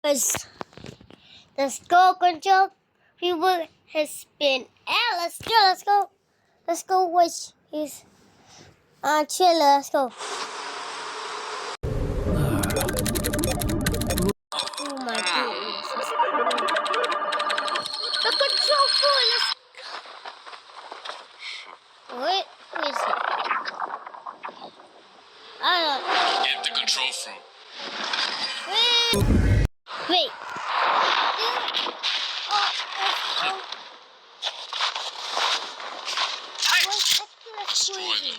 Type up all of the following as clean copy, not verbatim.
Because the skull control people has been. Let's go. Let's go watch his trailer. Let's go. Oh my goodness. The control phone is. Wait, who is it? I don't know. Get the control fruit. Wait. Destroy them.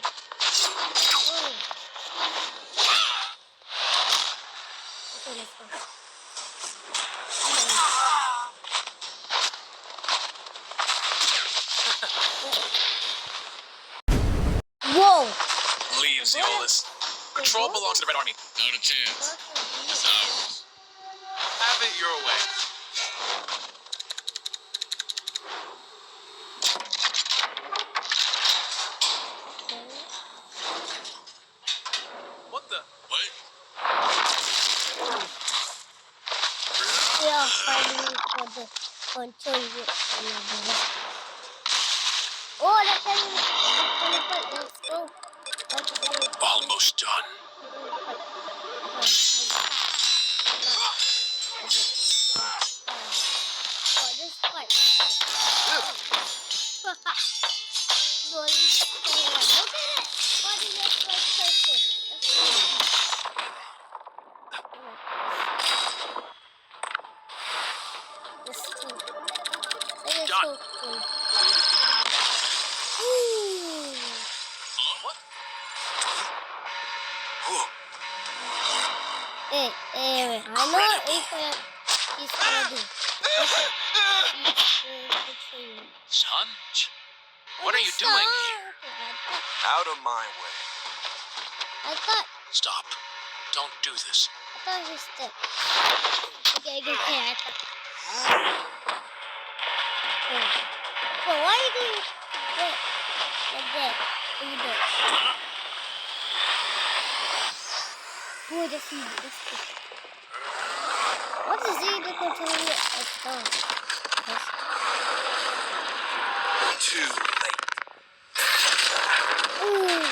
Okay, let's go. Whoa! Leave, Zeolus. Control belongs to the Red Army. Not a chance. It's ours. Have it your way. What the? What? We are fighting for the control unit. Oh, let's go. Almost done. What? Hey, I know what he's gonna do. Son? What are you doing here? Out of my way. I thought Stop. Don't do this. he's dead. Okay, I thought. Well, why are you doing that? Like that? Like that? Who just see this? What is it that control it? Too late. Ooh,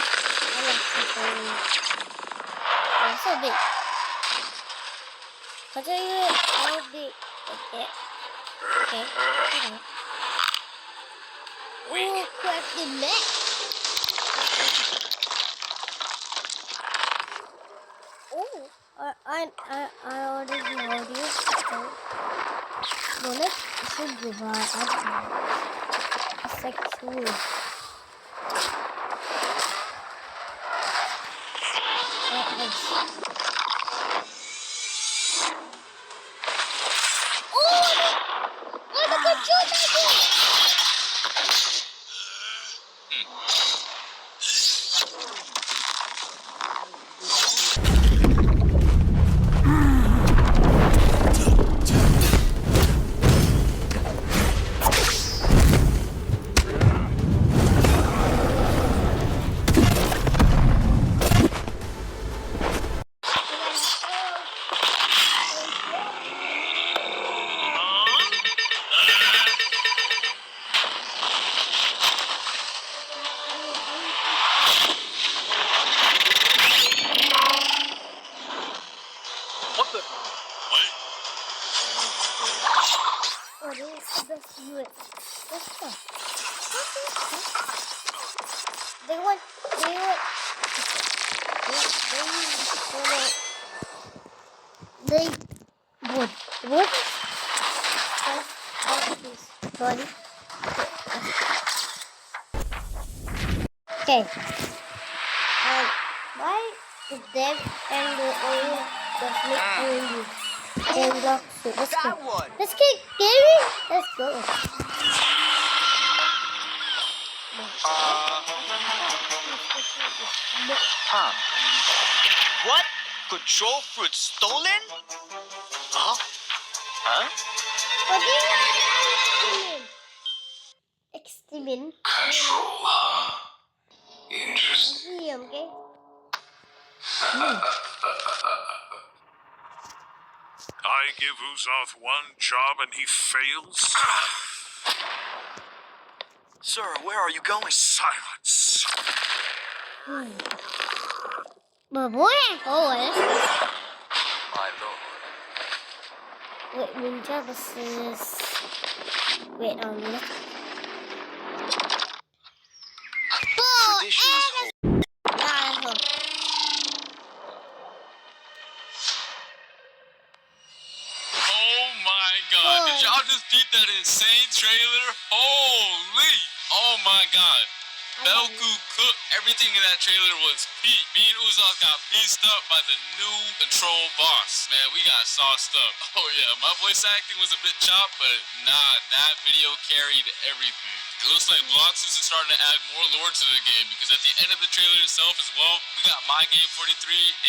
I like controlling. That's so big. Controlling it all big like that. Okay. Ooh, crack the neck. Oh, I already know this. Bonnet should be by I don't know. It's like cool. Oh, the control What the? What? Oh, this is the best unit. Let's go. They want. What? Sorry. Okay. Why the dev and the oil does not doing this? And block it. Let's go. Let's get Gary. Let's go. What? Control fruit stolen? Huh? Huh? What do you want? Extreme. Control. Interesting. Okay. I give Uzoth one job and he fails? Sir, where are you going? Silence. But boy, oh, My lord. wait, ninja versus. Wait, Traditions hold. Oh my god, did y'all just beat that insane trailer? Holy! Oh my god. Belku cooked. Everything in that trailer was peak. Me and Uzoth got pieced up by the new control boss. Man, we got sauced up. Oh yeah, my voice acting was a bit chopped, but nah, that video carried everything. It looks like Bloxus is starting to add more lore to the game, because at the end of the trailer itself as well, we got My Game 43,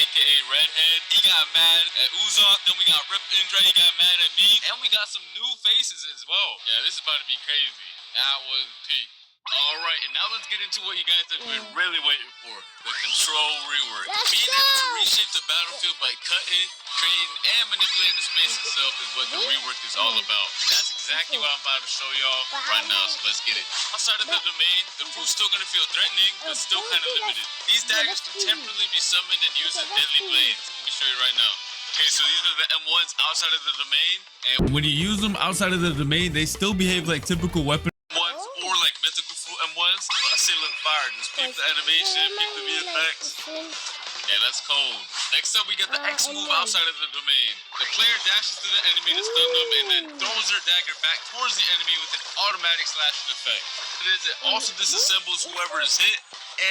aka Redhead. He got mad at Uzoth, then we got Rip Indra, he got mad at me, and we got some new faces as well. Yeah, this is about to be crazy. That was peak. Alright, and now let's get into what you guys have been really waiting for. The control rework. Being able to reshape the battlefield by cutting, creating, and manipulating the space itself is what the rework is all about. And that's exactly what I'm about to show y'all right now, so let's get it. Outside of the domain, the fruit's still gonna feel threatening, but still kind of limited. These daggers can temporarily be summoned and used as deadly blades. Let me show you right now. Okay, so these are the M1s outside of the domain, and when you use them outside of the domain, they still behave like typical weapons or like mythical fruit M1s. Plus they look fire. Just peep the animation, peep the VFX. Yeah, that's cold. Next up, we got the X move outside of the domain. The player dashes to the enemy to stun them and then throws their dagger back towards the enemy with an automatic slashing effect. It also disassembles whoever is hit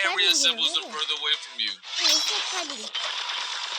and reassembles them further away from you.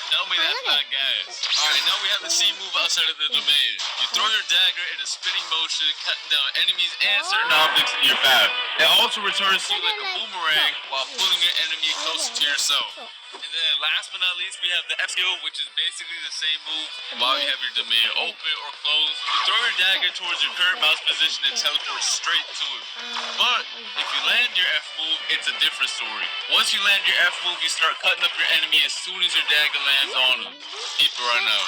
Tell me that's not gas. Alright, now we have the C move outside of the domain. You throw your dagger in a spinning motion, cutting down enemies and certain objects in your path. It also returns to you like a boomerang while pulling your enemy closer to yourself. And then last but not least, we have the F skill, which is basically the same move while you have your domain open or closed. You throw your dagger towards your current mouse position and teleport straight to it. But if you land your F move, it's a different story. Once you land your F move, you start cutting up your enemy as soon as your dagger lands on them. Keep it right now.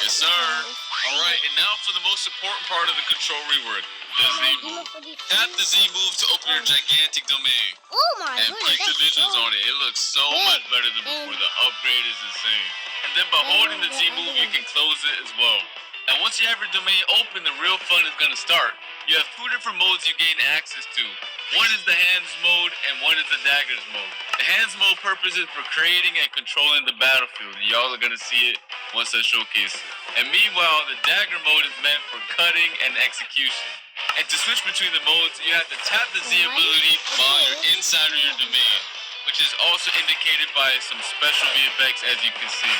Yes, sir. Alright, and now for the most important part of the control rework. The Z move. Tap the Z move to open your gigantic domain. Oh my and goodness, peek the visions on it. It looks so much better than before. The upgrade is insane. And then by holding the Z move, you can close it as well. And once you have your domain open, the real fun is going to start. You have two different modes you gain access to. One is the hands mode and one is the daggers mode. The hands mode purpose is for creating and controlling the battlefield. Y'all are going to see it once I showcase it. And meanwhile, the dagger mode is meant for cutting and execution. And to switch between the modes, you have to tap the Z ability while you're inside of your domain, which is also indicated by some special VFX as you can see.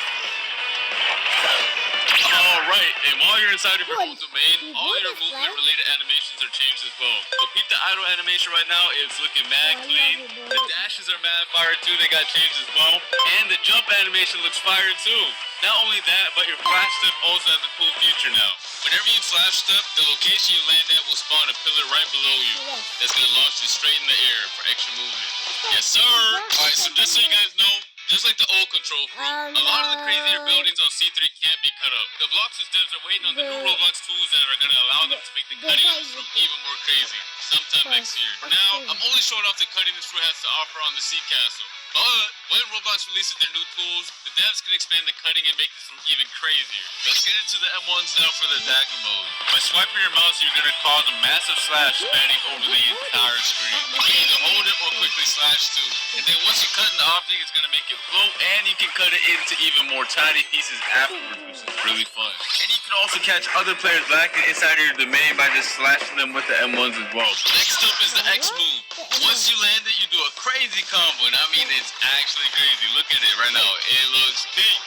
Alright, and while you're inside of your own domain, all your movement-related animations are changed as well. So peep the idle animation right now, it's looking mad clean. The dashes are mad fire too, they got changed as well. And the jump animation looks fire too. Not only that, but your flash step also has a cool feature now. Whenever you flash step, the location you land at will spawn a pillar right below you. That's gonna launch you straight in the air for extra movement. Yes, sir! Alright, so just so you guys know, just like the old control fruit, a lot of the crazier buildings on C3 can't be cut up. The Bloxus devs are waiting on the new Roblox tools that are going to allow them to make the cutting of this fruit even more crazy, sometime next year. Now, I'm only showing off the cutting this fruit has to offer on the Sea Castle. But when Roblox releases their new tools, the devs can expand the cutting and make this fruit even crazier. Let's get into the M1s now for the dagger mode. By swiping your mouse, you're going to cause a massive slash spanning over the entire screen. You can either hold it or quickly slash too. And then once you cut an object, it's going to make it float, and you can cut it into even more tiny pieces afterwards, which is really fun. And you can also catch other players lacking inside of your domain by just slashing them with the M1s as well. Next up is the X move. Once you land it, you do a crazy combo, and I mean it's actually crazy. Look at it right now. It looks peak.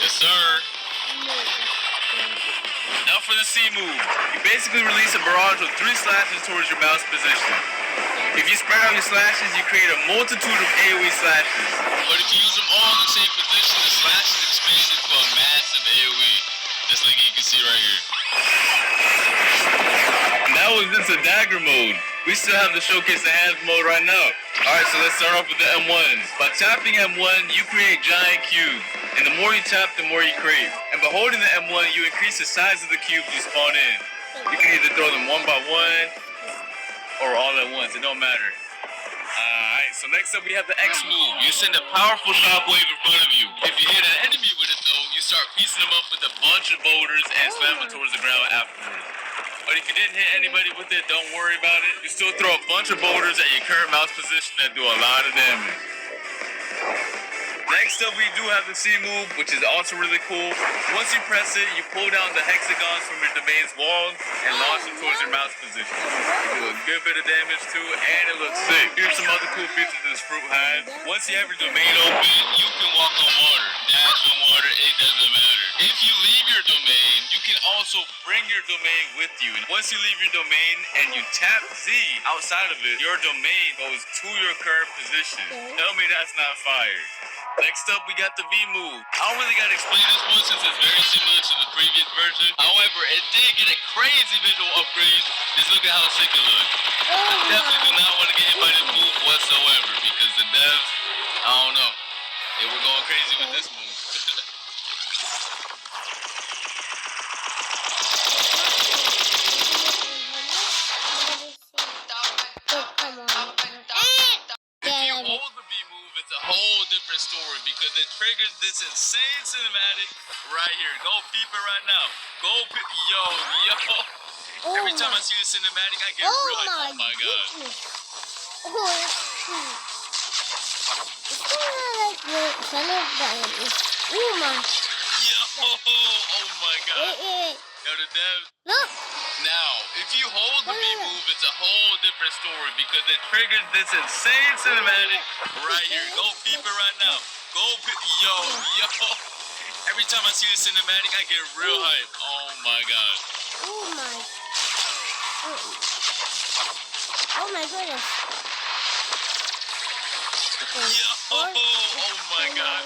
Yes, sir. Now for the C move. You basically release a barrage of 3 slashes towards your mouse position. If you spread out your slashes, you create a multitude of AoE slashes. But if you use them all in the same position, the slashes expand into a massive AoE. Just like you can see right here. And that was to dagger mode. We still have to showcase the hands mode right now. Alright, so let's start off with the M1s. By tapping M1, you create giant cubes. And the more you tap, the more you create. And by holding the M1, you increase the size of the cubes you spawn in. You can either throw them one by one or all at once. It don't matter. Alright, so next up we have the X move. You send a powerful shockwave in front of you. If you hit an enemy with it though, you start piecing them up with a bunch of boulders and slam them towards the ground afterwards. But if you didn't hit anybody with it, don't worry about it. You still throw a bunch of boulders at your current mouse position that do a lot of damage. Next up, we do have the C move, which is also really cool. Once you press it, you pull down the hexagons from your domain's wall and launch them towards your mouse position. You do a good bit of damage too, and it looks sick. Here's some other cool features this fruit has. Once you have your domain open, you can walk on water, dash on water, it doesn't matter. If you leave your domain, you can also bring your domain with you. And once you leave your domain and you tap Z outside of it, your domain goes to your current position. Tell me that's not fire. Next up, we got the V move. I don't really gotta explain this one since it's very similar to the previous version. However, it did get a crazy visual upgrade. Just look at how sick it looks. I definitely do not want to get hit by this move whatsoever because the devs, I don't know, they were going crazy with this move. Story because it triggers this insane cinematic right here. Go peep it right now. Go peep. Yo. Every time I see the cinematic, I get real like, oh my god. Oh my god. Yo, the devs. Look. Now, if you hold the B move, it's a whole different story because it triggers this insane cinematic right here. Go peep it right now. Go peep. Yo. Every time I see the cinematic, I get real hype. Oh my god. Oh my goodness. Oh my god.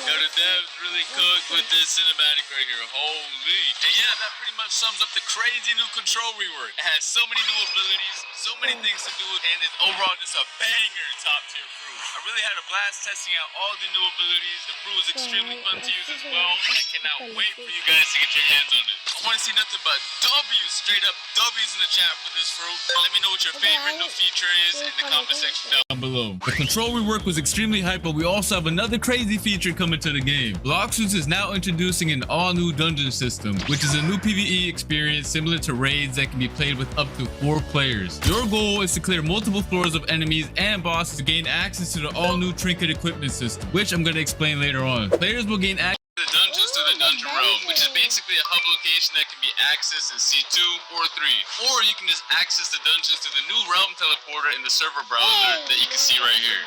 Yo, the devs really cooked with this cinematic right here. Holy. And yeah, that pretty much sums up the crazy new control rework. It has so many new abilities, so many things to do, and it's overall just a banger top tier fruit. I really had a blast testing out all the new abilities. The fruit was extremely fun to use as well. I cannot wait for you guys to get your hands on it. I want to see nothing but W's, straight up W's in the chat for this fruit. Let me know what your favorite new feature is in the comment section down below. The control rework was extremely hype, but we also have another crazy feature coming to the game. Bloxus is now introducing an all-new dungeon system, which is a new PvE experience similar to raids that can be played with up to 4 players. Your goal is to clear multiple floors of enemies and bosses to gain access to the all-new trinket equipment system, which I'm going to explain later on. Players will gain access to the dungeons to the dungeon realm, which is basically a hub location that can be accessed in C2 or 3. Or you can just access the dungeons to the new realm teleporter in the server browser that you can see right here.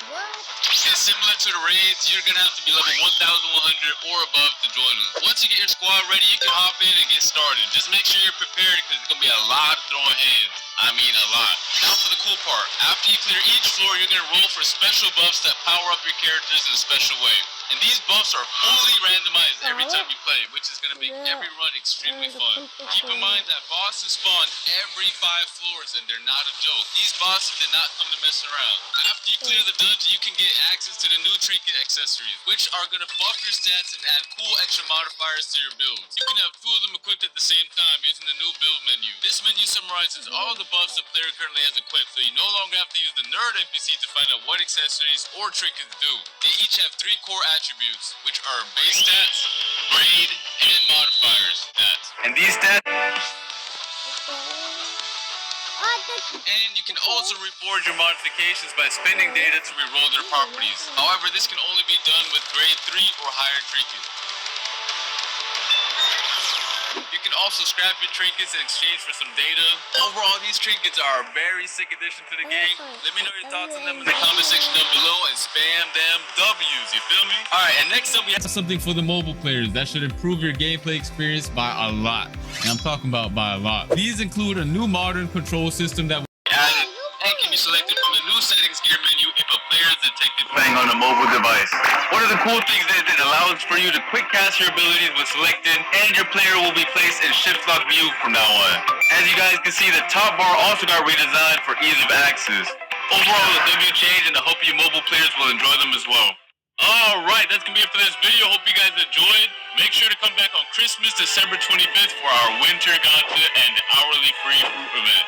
And similar to the raids, you're gonna have to be level 1,100 or above to join them. Once you get your squad ready, you can hop in and get started. Just make sure you're prepared because it's gonna be a lot of throwing hands. I mean a lot. Now for the cool part. After you clear each floor, you're gonna roll for special buffs that power up your characters in a special way. And these buffs are fully randomized every time you play, which is gonna make every run extremely fun. Keep in mind that bosses spawn every 5 floors and they're not a joke. These bosses did not come to mess around. After you clear the dungeon, you can get access to the new trinket accessories, which are gonna buff your stats and add cool extra modifiers to your builds. You can have 2 of them equipped at the same time using the new build menu. This menu summarizes all the buffs the player currently has equipped, so you no longer have to use the nerd NPC to find out what accessories or trinkets do. They each have 3 core attributes, which are base stats, raid, and modifiers stats. And these stats. And you can also reforge your modifications by spending data to reroll their properties. However, this can only be done with grade 3 or higher trinkets. You can also scrap your trinkets in exchange for some data. Overall, these trinkets are a very sick addition to the game. Let me know your thoughts on them in the comment section down below and spam them W's, you feel me? Alright, and next up we have something for the mobile players that should improve your gameplay experience by a lot. And I'm talking about by a lot. These include a new modern control system that added and can be selected from the new settings gear menu if a player is detected playing on a mobile device. One of the cool things is it allows for you to quick cast your abilities when selected, and your player will be placed in shift lock view from now on. As you guys can see, the top bar also got redesigned for ease of access. Overall, the W changed, and I hope you mobile players will enjoy them as well. Alright, that's gonna be it for this video. Hope you guys enjoyed. Make sure to come back on Christmas, December 25th for our winter gotcha and hourly free fruit event.